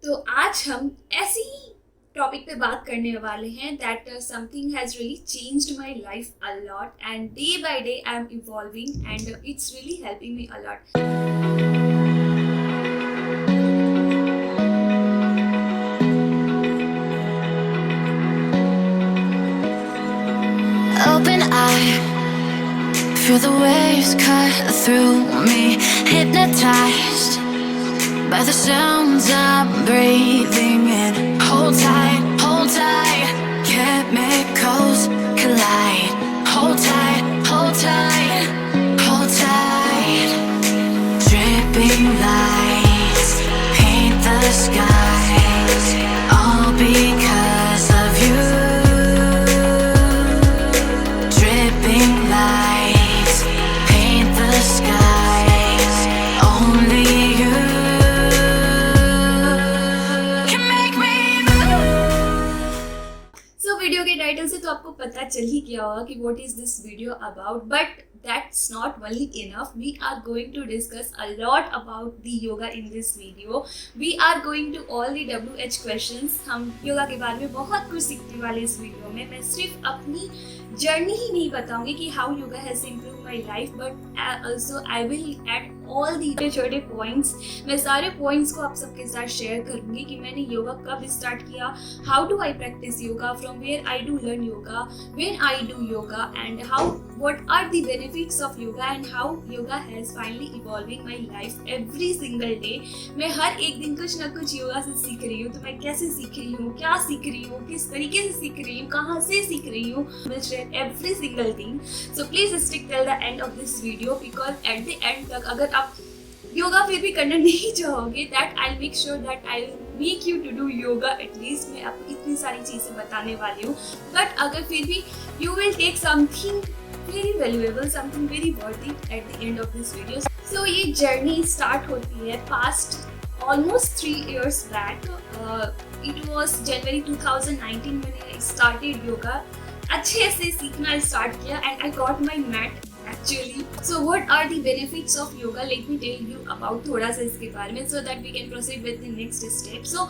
तो आज हम ऐसी टॉपिक पे बात करने वाले हैं that something has really changed my life a lot and day by day I am evolving and it's really helping me a lot. Open eye, feel the waves cut through me. Hypnotized by the sounds I'm breathing in. Hold tight, chemicals collide. Hold tight, hold tight, hold tight. Dripping lights paint the skies, all because of you. Dripping lights paint the skies, only you can make me move. So video के title से तो आपको पता चल ही गया होगा कि what is this video about, but that's not only enough. We are going to discuss a lot about the yoga in this video. We are going to all the WH questions. हम योगा के बारे में बहुत कुछ सीखने वाले इस video में. मैं सिर्फ अपनी जर्नी ही नहीं बताऊंगी कि how yoga has improve my life, but also I will add all the छोटे पॉइंट्स. मैं सारे पॉइंट्स को आप सबके साथ शेयर करूंगी कि मैंने योगा कब स्टार्ट किया, how do I practise yoga, from where I do learn yoga, when I do yoga, and how what are the benefits of yoga and how yoga has finally evolving my life every single day. मैं हर एक दिन कुछ ना कुछ योगा से सीख रही हूँ. तो मैं कैसे सीख रही हूँ, क्या सीख रही हूँ, किस तरीके से सीख रही हूँ, कहाँ से सीख रही हूँ, will share every single thing. So please stick till the end of this video because at the end तक अगर आप योगा फिर भी करना नहीं चाहोगे, that I'll make sure that I'll make you to do yoga at least. मैं आपको इतनी सारी चीजें बताने वाली हूँ, but अगर फिर भी you will take something very valuable, something very worthy at the end of this video. So ये journey start होती है past almost 3 years back. It was January 2019 मैंने started yoga. अच्छे से सीखना start किया and I got my mat actually. So what are the benefits of yoga? Let me tell you about थोड़ा सा इसके बारे में so that we can proceed with the next step. So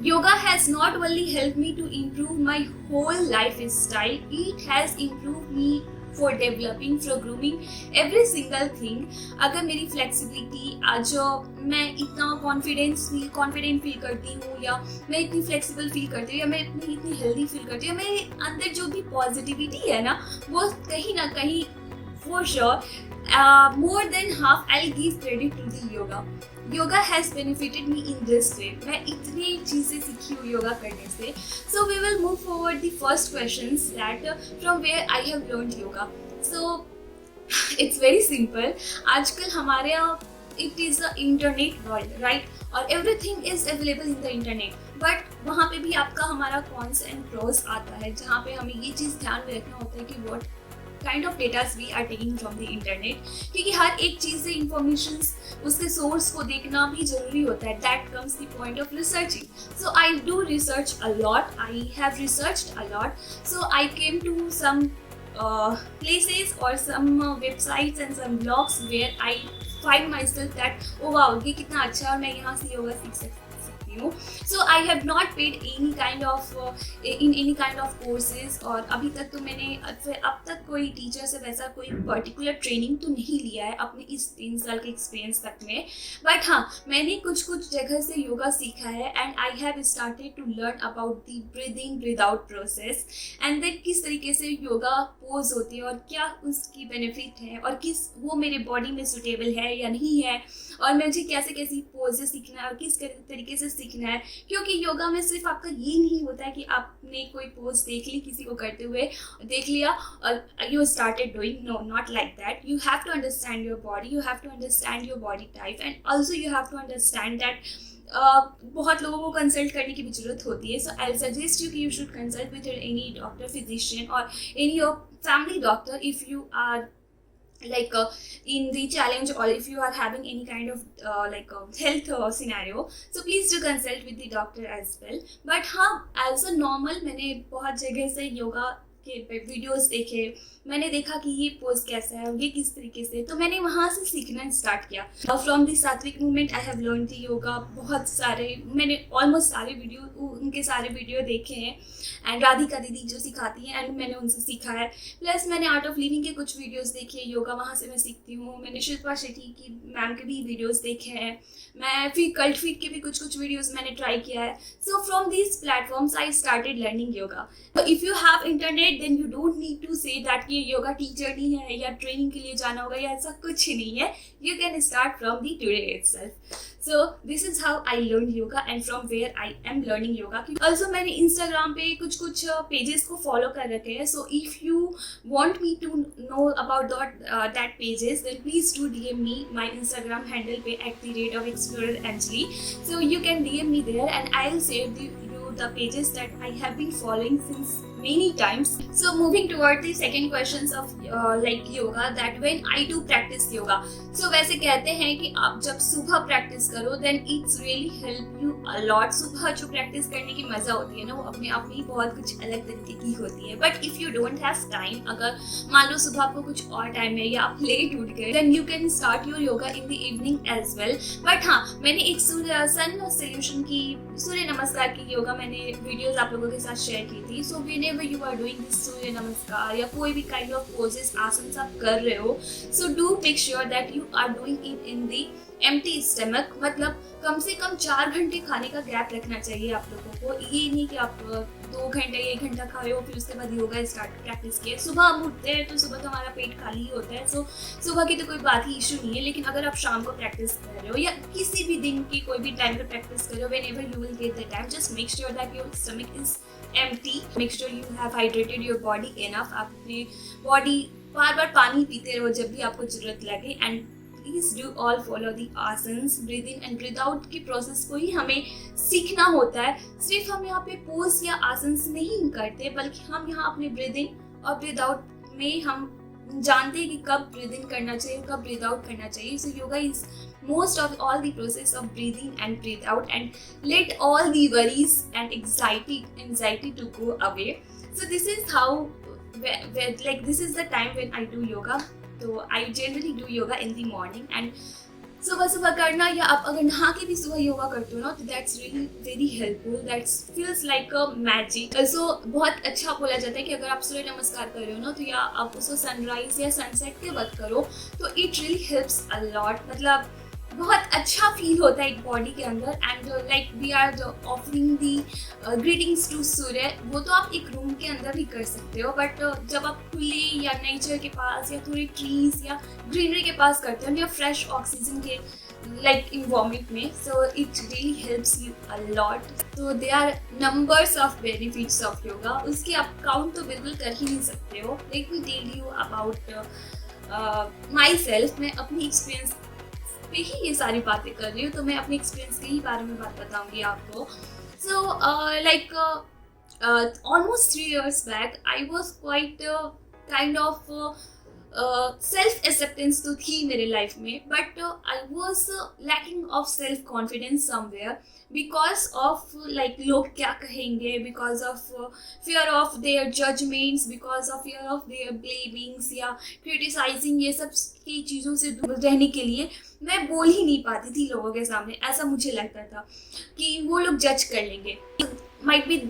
yoga has not only helped me to improve my whole lifestyle, it has improved me for developing, for grooming every single thing. अगर मेरी flexibility आज मैं इतना confident feel करती हूँ, या मैं इतनी flexible feel करती हूँ, या मैं इतनी healthy feel करती हूँ, मेरे अंदर जो भी positivity है ना, वो कहीं ना कहीं for sure more than half I'll give credit to the yoga. Yoga has benefited me in this way. मैं इतनी चीज़ें सीखी हूँ योगा करने से. So we will move forward the first questions that from where I have learned yoga. So it's very simple. आजकल हमारे यहाँ it is a internet world, right? और everything is available in the internet. But वहाँ पे भी आपका हमारा cons and pros आता है, जहाँ पे हमें ये चीज़ ध्यान में रखना होता है कि what kind of data we are taking from the internet. क्योंकि हर एक चीज़ से information उसके सोर्स को देखना भी जरूरी होता है. That comes the point of researching. So I do research a lot. I have researched a lot. So I came to some places or some websites and some blogs where I find myself that oh wow, ये कितना अच्छा है और मैं यहाँ से योगा सीख सकती हूँ. So I have not paid any kind of in any kind of courses. और अभी तक तो मैंने अब तक कोई टीचर से वैसा कोई पर्टिकुलर ट्रेनिंग तो नहीं लिया है अपने इस 3 साल के एक्सपीरियंस तक में. बट हाँ, मैंने कुछ जगह से योगा सीखा है and I have started to learn about the breathing breathe out process and then किस तरीके से योगा पोज होती है और क्या उसकी बेनिफिट है और किस वो मेरे बॉडी में सुटेबल है या नहीं है, और मुझे कैसे कैसी पोजेस सीखना है और किस तरीके से सीखना है. क्योंकि योगा में सिर्फ आपका ये नहीं होता है कि आपने कोई पोज देख ली, किसी को करते हुए देख लिया और you started doing. No, not like that. You have to understand your body, you have to understand your body type and also you have to understand that बहुत लोगों को कंसल्ट करने की भी जरूरत होती है. सो आई सजेस्ट यू कि you should consult with any doctor, physician और any your family doctor if you are like in the challenge or if you are having any kind of health scenario. So please do consult with the doctor as well. But हाँ, as a normal मैंने बहुत जगह से योगा के videos देखे, मैंने देखा कि ये पोज कैसा है, ये किस तरीके से, तो मैंने वहाँ से सीखना स्टार्ट किया। फ्रॉम द सात्विक movement I have learn the yoga. बहुत सारे, मैंने ऑलमोस्ट सारे वीडियो, उनके सारे वीडियो देखे हैं एंड राधिका दीदी जो सिखाती हैं एंड मैंने उनसे सीखा है। प्लस मैंने आर्ट ऑफ लिविंग के कुछ वीडियोस देखे योगा, वहाँ से मैं सीखती हूँ। मैंने शिल्पा शेट्टी की मैम के भी वीडियोस देखे हैं। मैं फिर कल्ट फीट के भी कुछ वीडियोस मैंने ट्राई किया है। So from these platforms I started learning yoga. If you have internet then you don't need to say that कि योगा टीचर नहीं है या ट्रेनिंग के लिए जाना होगा या ऐसा कुछ ही नहीं है। You can start from the today itself. So this is how I learned yoga and from where I am learning yoga. Also मैंने Instagram पे कुछ pages को follow कर रखे हैं. So if you want me to know about that pages, then please do DM me my Instagram handle पे @exploreranjali. So you can DM me there and I'll save you the pages that I have been following since many times. So moving toward the second questions of like yoga, that when I do practice yoga. So वैसे कहते हैं कि आप जब सुबह practice करो then it's really help you a lot. सुबह जो प्रैक्टिस करने की मजा होती है ना, वो अपने आप में ही बहुत कुछ अलग तरीके की होती है। But if you don't have time, अगर मान लो सुबह आपको कुछ और टाइम है या आप लेट उठ गए, then you can start your yoga in the evening as well. But हाँ, मैंने एक सन सॉल्यूशन की, सूर्य नमस्कार की योगा मैंने वीडियोस आप लोगों के साथ शेयर की थी। So whenever you are doing this सूर्य नमस्कार या कोई भी काइंड ऑफ पोजेस आसन आप कर रहे हो, so do make sure that you are doing it in the empty stomach. मतलब कम से कम 4 घंटे खाने का गैप रखना चाहिए आप लोगों को। ये नहीं कि आप 2 घंटे 1 घंटा खाए हो फिर उसके बाद योगा स्टार्ट प्रैक्टिस किए। सुबह हम उठते हैं तो सुबह तो हमारा पेट खाली ही होता है, सो सुबह की तो कोई बात ही इशू नहीं है। लेकिन अगर आप शाम को प्रैक्टिस कर रहे हो या किसी भी दिन की कोई भी टाइम पे प्रैक्टिस कर रहे हो, whenever you will get the time, just make sure that your stomach is empty. Make sure you have hydrated your body enough. आप अपने बॉडी बार पानी पीते रहो जब भी आपको जरूरत लगे। And please do all follow the asanas. Breathe in and breathe out की प्रोसेस को ही हमें सीखना होता है। सिर्फ हम यहाँ पे पोज या आसन्स नहीं करते, बल्कि हम यहाँ अपने ब्रीद इन और ब्रीद आउट में हम जानते हैं कि कब ब्रीद इन करना चाहिए, कब ब्रीद आउट करना चाहिए। So yoga is most of all the process of breathing and breathe out and let all the worries and anxiety to go away. So this is how like this is the time when I do yoga. So I generally do yoga in the morning and सुबह करना, या आप अगर नहा के भी सुबह योगा करते हो ना, तो that's really very helpful. That's feels like a magic. So बहुत अच्छा बोला जाता है कि अगर आप सूर्य नमस्कार कर रहे हो ना, तो या आप उसको सनराइज या सनसेट के वक्त करो तो it really helps a lot. मतलब बहुत अच्छा फील होता है एक बॉडी के अंदर। And like we are offering the greetings to Surya, वो तो आप एक रूम के अंदर भी कर सकते हो, बट जब आप खुले या नेचर के पास या थोड़ी ट्रीज या ग्रीनरी के पास करते हो या फ्रेश ऑक्सीजन के लाइक इन्वायरमेंट में, so it really helps you a lot. तो they are numbers of benefits of yoga, उसके आप काउंट तो बिल्कुल कर ही नहीं सकते हो। Let me tell you about myself. मैं अपनी एक्सपीरियंस पे ही ये सारी बातें कर रही हूँ, तो मैं अपने एक्सपीरियंस के ही बारे में बात बताऊंगी आपको। So like almost 3 years back I was quite kind of self acceptance तो थी मेरे लाइफ में, but I was lacking of self confidence somewhere because of like लोग क्या कहेंगे, because of fear of their judgments, because of fear of their blamings या criticizing. ये सब की चीज़ों से दूर रहने के लिए मैं बोल ही नहीं पाती थी लोगों के सामने। ऐसा मुझे लगता था कि वो लोग जज कर लेंगे। माइट बी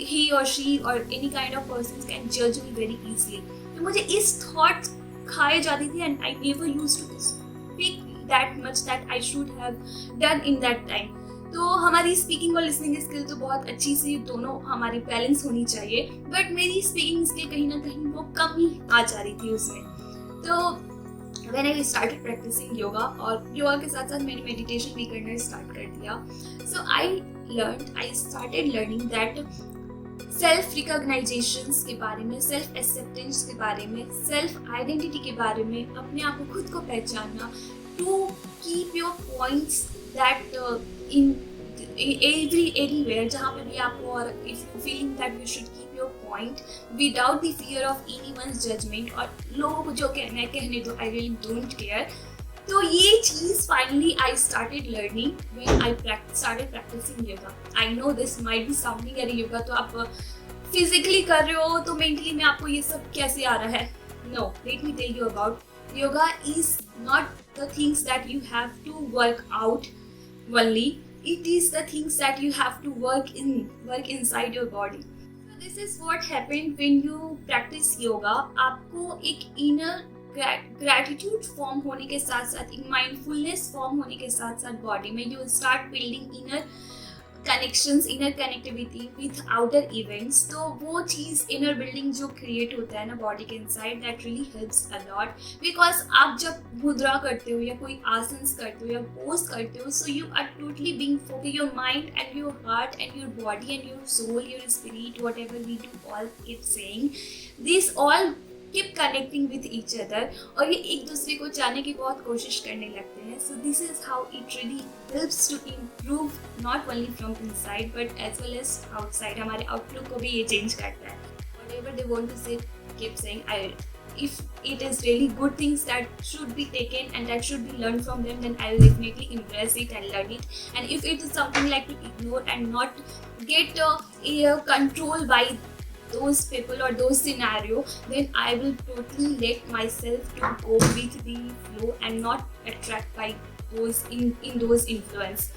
ही और शी और any kind of person can जज मी वेरी इजीली। तो मुझे इस थॉट खाए जाती थी and I never used to speak that much that I should have done in that time. तो हमारी स्पीकिंग और लिसनिंग स्किल तो बहुत अच्छी सी दोनों हमारी बैलेंस होनी चाहिए, बट मेरी स्पीकिंग स्किल कहीं ना कहीं वो कम ही आ जा रही थी उसमें। तो when I started practicing yoga, और योगा के साथ साथ मैंने मेडिटेशन भी करना स्टार्ट कर दिया। So I started learning that self recognitions के बारे में, सेल्फ एक्सेप्टेंस के बारे में, सेल्फ आइडेंटिटी के बारे में, अपने आप को खुद को पहचानना, to keep your points that in everywhere जहाँ पे भी आपको, और if you feeling that you should keep your point without the fear of anyone's judgement, और लोगों को जो कहना है कहने दो, आई रियली डोंट केयर। तो ये चीज़ finally I started learning when I started practicing yoga. I know this might be sounding, अरे योगा तो आप फिजिकली कर रहे हो तो मेंटली में आपको ये सब कैसे आ रहा है? No, let me tell you about yoga is not the things that you have to work out only. It is the things that you have to work inside your body. So this is what happened when you practice yoga. आपको एक inner gratitude form होने के साथ साथ, एक mindfulness form होने के साथ साथ body में you will start building inner connections, inner connectivity with outer events. तो वो चीज़ inner building जो create होता है ना body के inside, that really helps a lot. Because आप जब मुद्रा करते हो या कोई आसन करते हो या पोज करते हो, so you are totally being focused, your mind and your heart and your body and your soul, your spirit, whatever we do all keep saying, this all keep connecting with each other और ये एक दूसरे को जानने की बहुत कोशिश करने लगते हैं. So this is how it really helps to improve not only from inside but as well as outside. हमारे outlook को भी ये change करता है. Whatever they want to say, keep saying. If it is really good things that should be taken and that should be learned from them, then I will definitely embrace it and learn it. And if it is something like to ignore and not get control by those people or those scenario, then I will totally let myself to go with the flow and not attract by those in those influence.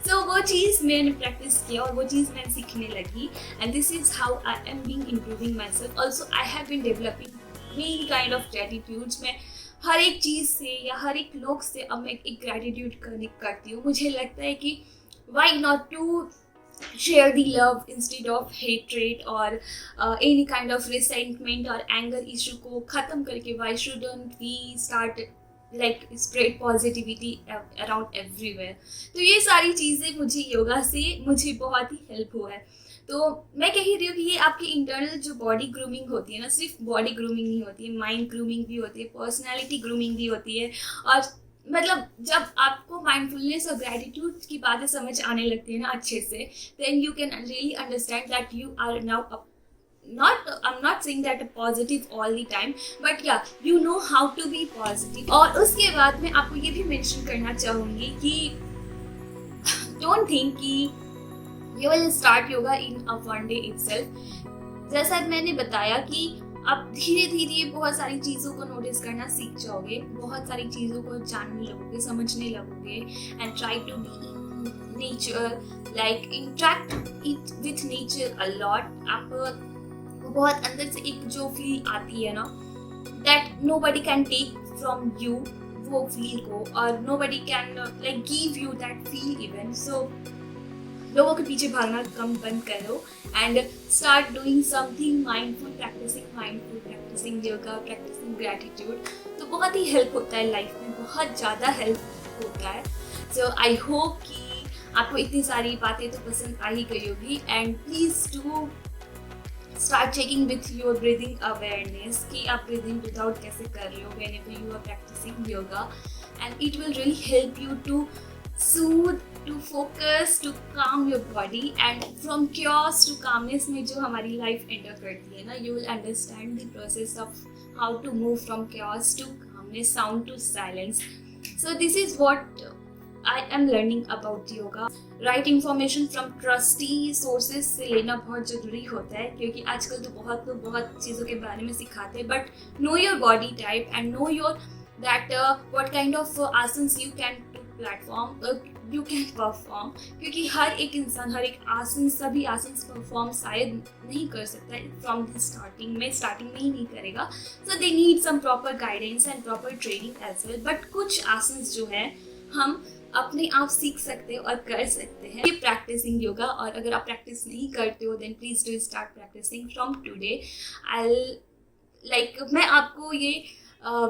So वो चीज़ मैंने practice किया और वो चीज़ मैं सीखने लगी, and this is how I am being improving myself. Also I have been developing many kind of gratitudes. मैं हर एक चीज़ से या हर एक लोग से अब मैं एक gratitude कनेक्ट करती हूँ. मुझे लगता है कि why not to share the love instead of hatred or any kind of resentment or anger issue को ख़त्म करके why shouldn't we start like spread positivity around everywhere. तो ये सारी चीज़ें मुझे योगा से मुझे बहुत ही हेल्प हुआ है. तो मैं कह रही हूँ कि ये आपकी इंटरनल जो बॉडी ग्रूमिंग होती है ना, सिर्फ बॉडी ग्रूमिंग नहीं होती है, माइंड ग्रूमिंग भी होती है, पर्सनैलिटी ग्रूमिंग भी होती है. और मतलब जब आपको माइंडफुलनेस और ग्रैटिट्यूड की बातें समझ आने लगती है ना अच्छे से, then you can really understand that you are now I'm not saying that positive all the time, but yeah, you know how to be positive. और उसके बाद मैं आपको ये भी मेंशन करना चाहूँगी कि don't think कि you will start yoga in a one day itself. जैसा मैंने बताया कि आप धीरे धीरे बहुत सारी चीज़ों को नोटिस करना सीख जाओगे, बहुत सारी चीज़ों को जानने लगोगे, समझने लगोगे, and try to be in nature, like interact it with nature a lot. आप बहुत अंदर से एक जो फील आती है ना, that nobody can take from you वो फील को, और nobody can like give you that feel even. So लोगों के पीछे भागना कम बंद करो and start doing something mindful, practicing yoga, practicing gratitude. तो बहुत ही हेल्प होता है लाइफ में, बहुत ज़्यादा हेल्प होता है. सो आई होप कि आपको इतनी सारी बातें तो पसंद आ ही गई होगी. And please do start checking with your breathing awareness कि आप breathing without कैसे कर रहे हो whenever you are practicing yoga, and it will really help you to soothe, to focus, to calm your body. And from chaos to calmness में जो हमारी life enter करती है ना, you will understand the process of how to move from chaos to calmness, sound to silence. So this is what I am learning about yoga. Right information from trustee sources से लेना बहुत ज़रूरी होता है, क्योंकि आजकल तो बहुत लोग बहुत चीज़ों के बारे में सिखाते हैं. But know your body type and know your that what kind of asanas you can platform you can perform. क्योंकि हर एक इंसान हर एक आसन, सभी आसन परफॉर्म शायद नहीं कर सकता है फ्रॉम द स्टार्टिंग में ही नहीं करेगा. So they need some proper guidance and proper training as well. But कुछ आसन जो है हम अपने आप सीख सकते हैं और कर सकते हैं. ये प्रैक्टिसिंग योगा, और अगर आप प्रैक्टिस नहीं करते हो then please do start practising from today. मैं आपको ये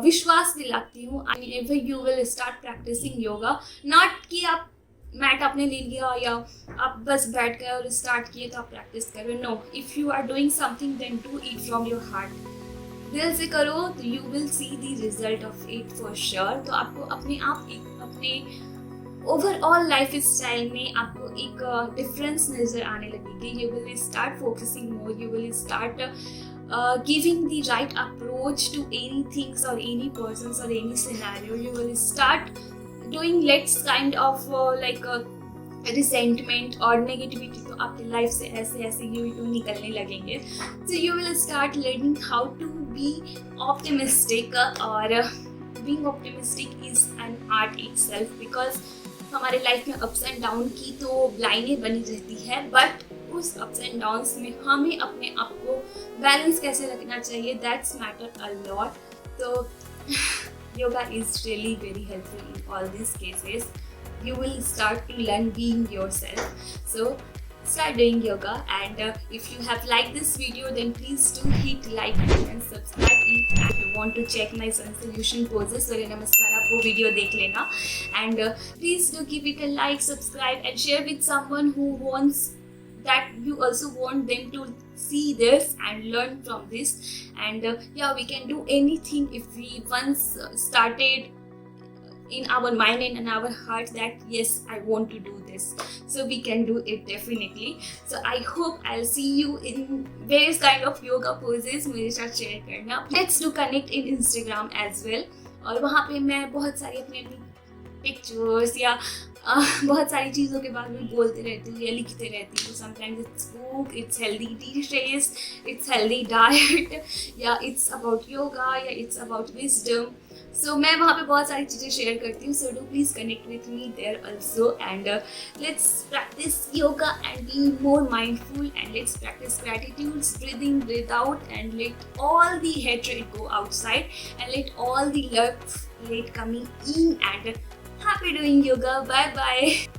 विश्वास दिलाती हूँ, you will start practising yoga. Not कि आप मैट आपने ले लिया या आप बस बैठ गए और स्टार्ट किए तो आप प्रैक्टिस कर रहे हो. No, if you are doing something then do it from your heart. दिल से करो तो you will see the result of it for sure. तो आपको अपने आप अपने ओवरऑल लाइफ स्टाइल में आपको एक डिफरेंस नज़र आने लगेगी. You will start focusing more, you will start giving the right approach to any things और एनी पर्सन्स और any scenario. You will start doing less kind of resentment और negativity तो आपकी लाइफ से ऐसे ऐसे यूं निकलने लगेंगे. So you will start learning how to be optimistic. और being optimistic is an art itself, because हमारे लाइफ में अप्स एंड डाउन की तो लाइनें बनी रहती है, बट उस अप्स एंड डाउन्स में हमें अपने आप को बैलेंस कैसे रखना चाहिए, दैट्स मैटर अ लॉट. तो yoga is really very helpful in all these cases. You will start to learn being yourself. So start doing yoga, and if you have liked this video, then please do hit like button and subscribe. If you want to check my sun solution poses Surya Namaskar, आप वो video देख लेना. And please do give it a like, subscribe and share with someone who wants that you also want them to see this and learn from this. And yeah, we can do anything if we once started in our mind and in our heart that yes, I want to do this, so we can do it definitely. So I hope I'll see you in various kind of yoga poses. मेरे साथ share करना. Let's do connect in Instagram as well. और वहाँ पे मैं बहुत सारी अपनी पिक्चर्स या बहुत सारी चीज़ों के बारे में बोलते रहती हूँ या लिखते रहती हूँ. Sometimes it's book, it's healthy dishes, it's healthy diet, या इट्स अबाउट योगा, या इट्स अबाउट विजडम. सो मैं वहाँ पे बहुत सारी चीज़ें शेयर करती हूँ. So do please connect with me there also. And let's practice yoga and be more mindful, and let's practice gratitudes, breathe in, breathe out, and let all the hatred go outside, and let all the love let coming in. And happy doing yoga. Bye bye.